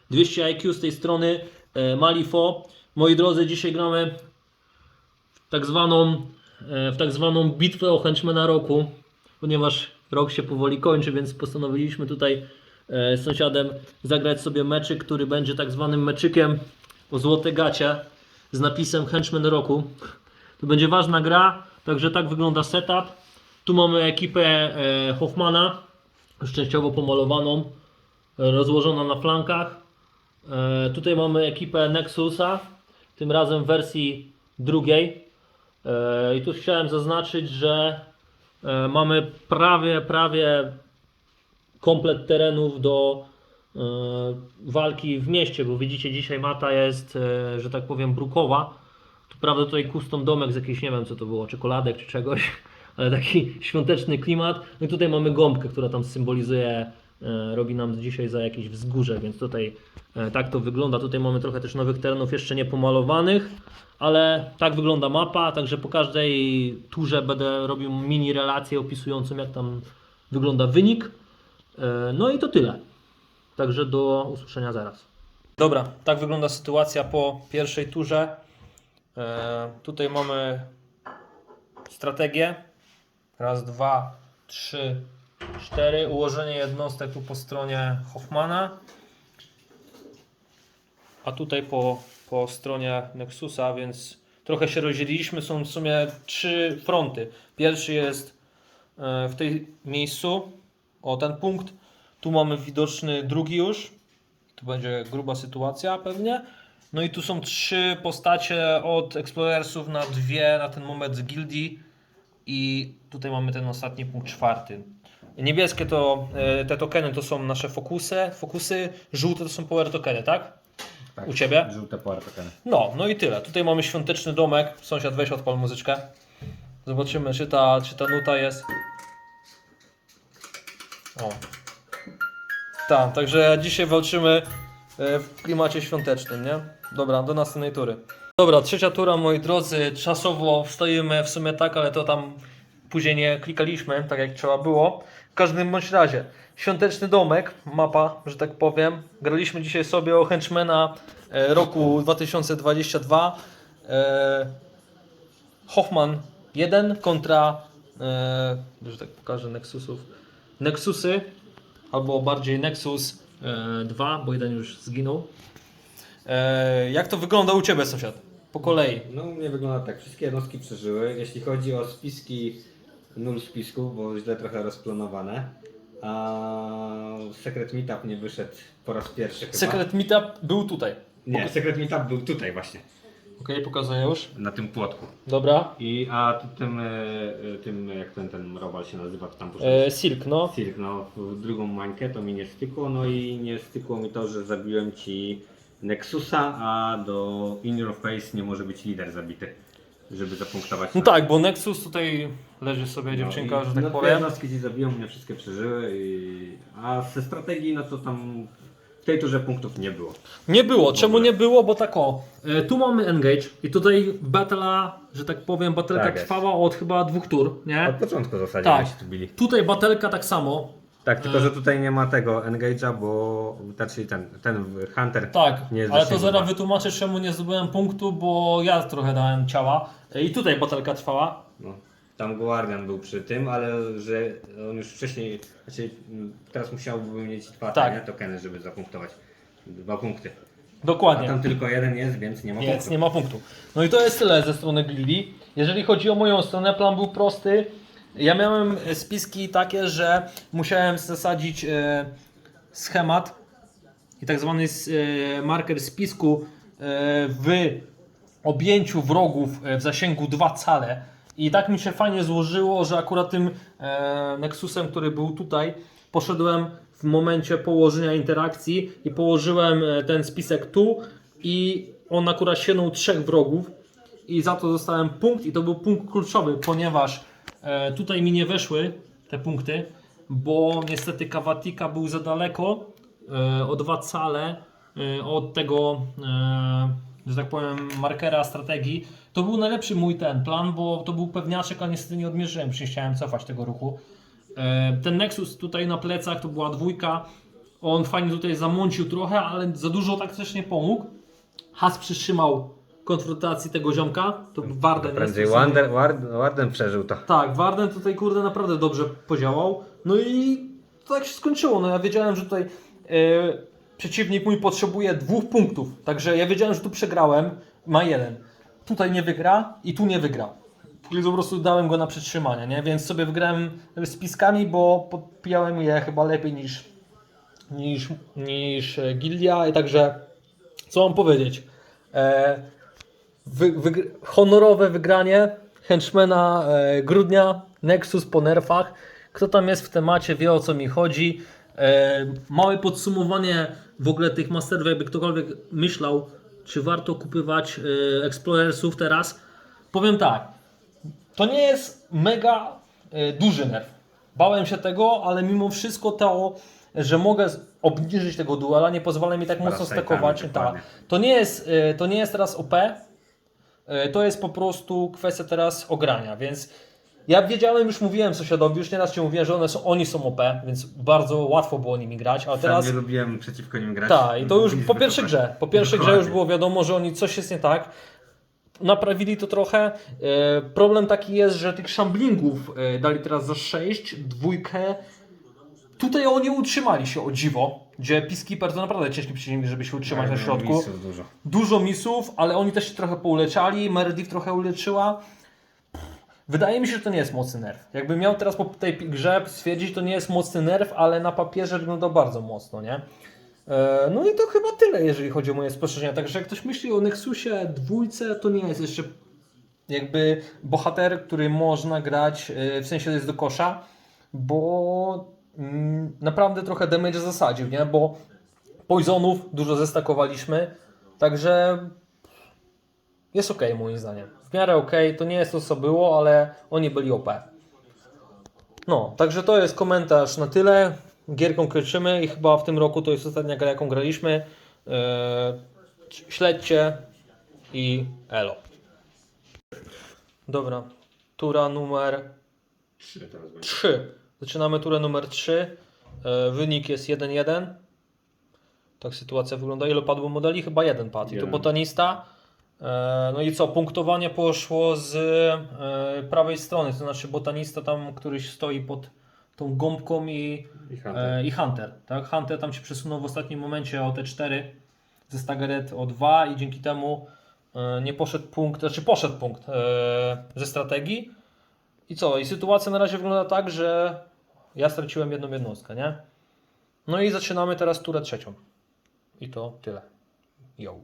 200 IQ z tej strony, Malifaux. Moi drodzy, dzisiaj gramy w tak zwaną bitwę o Henchmana roku, ponieważ rok się powoli kończy, więc postanowiliśmy tutaj z sąsiadem zagrać sobie meczyk, który będzie tak zwanym meczykiem o złote gacie z napisem Henchman roku. To będzie ważna gra, także tak wygląda setup. Tu mamy ekipę Hoffmana, częściowo pomalowaną, rozłożona na flankach. Tutaj mamy ekipę Nexusa, tym razem w wersji drugiej. I tu chciałem zaznaczyć, że mamy prawie komplet terenów do walki w mieście, bo widzicie, dzisiaj mata jest, że tak powiem, brukowa. Tu prawda tutaj custom domek z jakiejś, nie wiem co to było, czekoladek czy czegoś, ale taki świąteczny klimat. No i tutaj mamy gąbkę, która tam symbolizuje, robi nam dzisiaj za jakieś wzgórze, więc tutaj tak to wygląda. Tutaj mamy trochę też nowych terenów jeszcze nie pomalowanych, ale tak wygląda mapa, także po każdej turze będę robił mini relację opisującą, jak tam wygląda wynik. No i to tyle. Także do usłyszenia zaraz. Dobra, tak wygląda sytuacja po pierwszej turze. Tutaj mamy strategię. Raz, dwa, trzy, cztery. Ułożenie jednostek tu po stronie Hoffmana. A tutaj po stronie Nexusa, więc trochę się rozdzieliliśmy. Są w sumie 3 fronty. Pierwszy jest w tej miejscu. O, ten punkt. Tu mamy widoczny drugi już. Tu będzie gruba sytuacja pewnie. No i tu są 3 postacie od Explorersów na 2 na ten moment z gildii. I tutaj mamy ten ostatni punkt, 4. Niebieskie to te tokeny to są nasze fokusy. Żółte to są power tokeny, tak? Tak, u Ciebie? Żółte power tokeny. No i tyle. Tutaj mamy świąteczny domek. Sąsiad, weź odpal muzyczkę. Zobaczymy, czy ta nuta jest. O. Tak, także dzisiaj walczymy w klimacie świątecznym, nie? Dobra, do następnej tury. Dobra, trzecia tura, moi drodzy. Czasowo stoimy w sumie tak, ale to tam później nie klikaliśmy, tak jak trzeba było. W każdym bądź razie, świąteczny domek, mapa, że tak powiem. Graliśmy dzisiaj sobie o Henchmana roku 2022. Hoffman 1 kontra, że tak pokażę, Nexusy, albo bardziej Nexus 2, bo jeden już zginął. Jak to wygląda u Ciebie, sąsiad? Po kolei. No u mnie wygląda tak, wszystkie jednostki przeżyły. Jeśli chodzi o spiski, 0 spisków, bo źle trochę rozplanowane. A Secret Meetup nie wyszedł po raz pierwszy chyba. Secret Meetup był tutaj. Nie, Secret Meetup był tutaj właśnie, Okej, pokazuję już. na tym płotku. Dobra. A tym jak ten robal się nazywa, to tam poszedł. Silk, no. Silk, no w drugą mańkę to mi nie stykło, no i nie stykło mi to, że zabiłem Ci Nexusa, a do In Your Face nie może być lider zabity, żeby zapunktować. No tak, bo Nexus tutaj leży sobie dziewczynka, że tak no, powiem. jednostki Ci zabiją, mnie wszystkie przeżyły, a ze strategii no to tam w tej turze punktów nie było. Nie było. Czemu nie było? Bo tak o. Tu mamy engage i tutaj battle'a, że tak powiem, battle'ka Tak jest. trwała od chyba 2 tur, nie? Od początku w zasadzie Tak. się tu bili. Tutaj battle'ka tak samo. Tak, tylko że tutaj nie ma tego engage'a, bo znaczy ten Hunter Tak, nie jest ale to zasięgu. zaraz wytłumaczę, czemu nie zdobyłem punktu, bo ja trochę dałem ciała. I tutaj battle'ka trwała. No, tam Guardian był przy tym, ale że on już wcześniej, znaczy teraz musiałby mieć 2 Tak. tokeny, żeby zapunktować 2 punkty. A Dokładnie. tam tylko jeden jest, więc nie ma Więc punktu. nie ma punktu. No i to jest tyle ze strony gildii. Jeżeli chodzi o moją stronę, plan był prosty. Ja miałem spiski takie, że musiałem zasadzić schemat i tak zwany marker spisku w objęciu wrogów w zasięgu 2 cale. I tak mi się fajnie złożyło, że akurat tym Nexusem, który był tutaj, poszedłem w momencie położenia interakcji i położyłem ten spisek tu i on akurat sięgnął 3 wrogów i za to dostałem punkt i to był punkt kluczowy, ponieważ tutaj mi nie weszły te punkty, bo niestety Kawatika był za daleko o 2 cale od tego, że tak powiem, markera strategii. To był najlepszy mój ten plan, bo to był pewniaczek, a niestety nie odmierzyłem, przecież chciałem cofać tego ruchu. Ten Nexus tutaj na plecach to była 2, On fajnie tutaj zamącił trochę, ale za dużo tak też nie pomógł. Has przytrzymał konfrontacji tego ziomka. To Warden Prędzej jest. Warden przeżył to. Tak, Warden tutaj kurde naprawdę dobrze podziałał. No i to tak się skończyło. No ja wiedziałem, że tutaj przeciwnik mój potrzebuje 2 punktów. Także ja wiedziałem, że tu przegrałem. Ma 1. Tutaj nie wygra i tu nie wygra. Więc po prostu dałem go na przytrzymanie, nie? Więc sobie wygrałem spiskami, bo podpijałem je chyba lepiej niż Gildia. I także co mam powiedzieć? Honorowe wygranie henchmana grudnia, Nexus po nerfach. Kto tam jest w temacie, wie o co mi chodzi. Małe podsumowanie w ogóle tych masterów, jakby ktokolwiek myślał, czy warto kupywać Explorersów teraz. Powiem tak, to nie jest mega duży nerf. Bałem się tego, ale mimo wszystko to, że mogę obniżyć tego duela, nie pozwala mi tak mocno stakować. Tak. To nie jest teraz OP. To jest po prostu kwestia teraz ogrania, więc ja wiedziałem, już mówiłem sąsiadowi, już nieraz Ci mówiłem, że oni są OP, więc bardzo łatwo było nimi grać, a teraz... nie lubiłem przeciwko nim grać. Tak, i to już po pierwszej grze Dokładnie. już było wiadomo, że oni coś jest nie tak. Naprawili to trochę. Problem taki jest, że tych szamblingów dali teraz za 6, 2. Tutaj oni utrzymali się, o dziwo, gdzie Peacekeeper to naprawdę ciężki przeciwnik, żeby się utrzymać na środku. Misów dużo. Dużo misów, ale oni też się trochę pouleczali, Meredith trochę uleczyła. Wydaje mi się, że to nie jest mocny nerf. Jakbym miał teraz po tej grze stwierdzić, to nie jest mocny nerf, ale na papierze wygląda bardzo mocno, nie? No i to chyba tyle, jeżeli chodzi o moje spostrzeżenia. Także jak ktoś myśli o Nexusie 2, to nie jest jeszcze jakby bohater, który można grać, w sensie jest do kosza, bo naprawdę trochę damage zasadził, nie? Bo poisonów dużo zestakowaliśmy, także jest ok moim zdaniem. W miarę ok, to nie jest to co było, ale oni byli OP. No, także to jest komentarz na tyle. Gierką kończymy i chyba w tym roku to jest ostatnia gra, jaką graliśmy. Śledźcie i elo. Dobra, tura numer 3. Zaczynamy turę numer 3. Wynik jest 1-1. Tak sytuacja wygląda. Ile padło modeli? Chyba 1 padł. I to botanista. No i co? Punktowanie poszło z prawej strony. To znaczy botanista tam, któryś stoi pod tą gąbką i Hunter. Tak? Hunter tam się przesunął w ostatnim momencie o te 4 ze Staggered o 2 i dzięki temu nie poszedł punkt, znaczy poszedł punkt ze strategii. I co? I sytuacja na razie wygląda tak, że ja straciłem jedną jednostkę, nie? No i zaczynamy teraz turę 3. I to tyle. Yo.